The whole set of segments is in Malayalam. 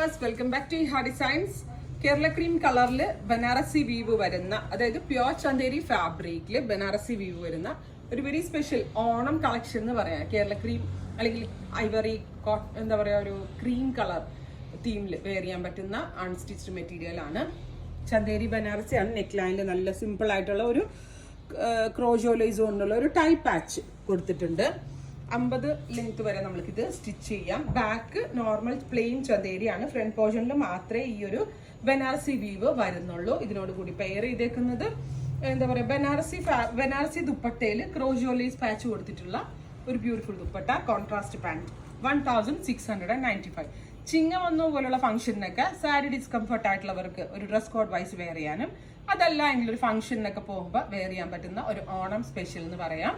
വ്യൂവേഴ്സ്, വെൽക്കം ബാക്ക് ടു ഹാ ഡിസൈൻസ്. കേരള ക്രീം കളറിൽ ബനാറസി വീവ് വരുന്ന, അതായത് പ്യോർ ചന്തേരി ഫാബ്രിക്കിൽ ബനാറസി വീവ് വരുന്ന ഒരു വെരി സ്പെഷ്യൽ ഓണം കളക്ഷൻ എന്ന് പറയാം. കേരള ക്രീം അല്ലെങ്കിൽ ഐവറി എന്താ പറയുക, ഒരു ക്രീം കളർ തീമിൽ വെയർ ചെയ്യാൻ പറ്റുന്ന അൺസ്റ്റിച്ച്ഡ് മെറ്റീരിയൽ ആണ്. ചന്തേരി ബനാറസി ആണ്. നെക്ക് ലൈനിൽ നല്ല സിമ്പിൾ ആയിട്ടുള്ള ഒരു ക്രോജോലൈസ് കൊണ്ടുള്ള ഒരു ടൈ പാച്ച് കൊടുത്തിട്ടുണ്ട്. 50 ലെങ്ത് വരെ നമ്മൾക്കിത് സ്റ്റിച്ച് ചെയ്യാം. ബാക്ക് നോർമൽ പ്ലെയിൻ ചന്തേരിയാണ്. ഫ്രണ്ട് പോർഷനിൽ മാത്രമേ ഈ ഒരു ബനാറസി വീവ് വരുന്നുള്ളൂ. ഇതിനോട് കൂടി പെയർ ചെയ്തേക്കുന്നത് എന്താ പറയുക, ബനാറസി ദുപ്പട്ടയിൽ ക്രോജോലൈസ് പാച്ച് കൊടുത്തിട്ടുള്ള ഒരു ബ്യൂട്ടിഫുൾ ദുപ്പട്ട. Contrast pant 1695. ചിങ്ങ വന്നോ പോലുള്ള ഫംഗ്ഷനൊക്കെ സാരി ഡിസ്കംഫർട്ട് ആയിട്ടുള്ളവർക്ക് ഒരു ഡ്രസ് കോഡ് വൈസ് വെയർ ചെയ്യാനും, അതല്ല എങ്കിൽ ഒരു ഫംഗ്ഷനൊക്കെ പോകുമ്പോൾ വെയർ ചെയ്യാൻ പറ്റുന്ന ഒരു ഓണം സ്പെഷ്യൽ എന്ന് പറയാം.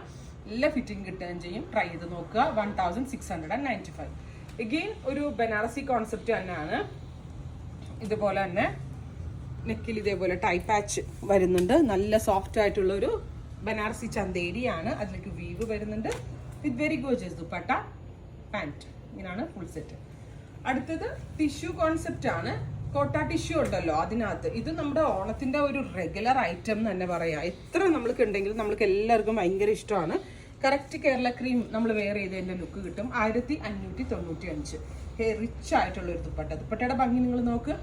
എല്ലാ ഫിറ്റിംഗ് കിട്ടുകയും ചെയ്യും. ട്രൈ ചെയ്ത് നോക്കുക. 1695. എഗെയിൻ ഒരു ബനാറസി കോൺസെപ്റ്റ് തന്നെയാണ്. ഇതുപോലെ തന്നെ നെക്കിൽ ഇതേപോലെ ടൈ പാച്ച് വരുന്നുണ്ട്. നല്ല സോഫ്റ്റ് ആയിട്ടുള്ള ഒരു ബനാറസി ചന്തേരിയാണ്. അതിലേക്ക് വീവ് വരുന്നുണ്ട്. With very gorgeous dupatta, pant. ഇങ്ങനെയാണ് ഫുൾ സെറ്റ്. അടുത്തത് ടിഷ്യൂ കോൺസെപ്റ്റ് ആണ്. കോട്ട ടിഷ്യൂ ഉണ്ടല്ലോ അതിനകത്ത്. ഇത് നമ്മുടെ ഓണത്തിന്റെ ഒരു റെഗുലർ ഐറ്റം എന്ന് തന്നെ പറയാം. എത്ര നമ്മൾക്ക് ഉണ്ടെങ്കിലും നമ്മൾക്ക് എല്ലാവർക്കും ഭയങ്കര ഇഷ്ടമാണ്. കറക്റ്റ് കേരള ക്രീം നമ്മൾ വെയർ ചെയ്തതിന്റെ ലുക്ക് കിട്ടും. 1595. റിച്ച് ആയിട്ടുള്ള ഒരു ദുപ്പട്ട. ദുപ്പട്ടയുടെ ഭംഗി നിങ്ങൾ നോക്ക്.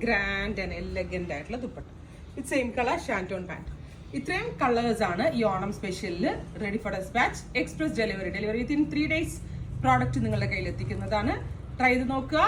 ഗ്രാൻഡ് ആൻഡ് എലഗന്റ് ആയിട്ടുള്ള ദുപ്പട്ട. ഇത് സെയിം കളർ ഷാൻറ്റോൺ പാൻറ്. ഇത്രയും കളേഴ്സ് ആണ് ഈ ഓണം സ്പെഷ്യലിൽ ready for despatch. Express delivery within 3 days product നിങ്ങളുടെ കയ്യിൽ എത്തിക്കുന്നതാണ്. ട്രൈ ചെയ്ത് നോക്കുക.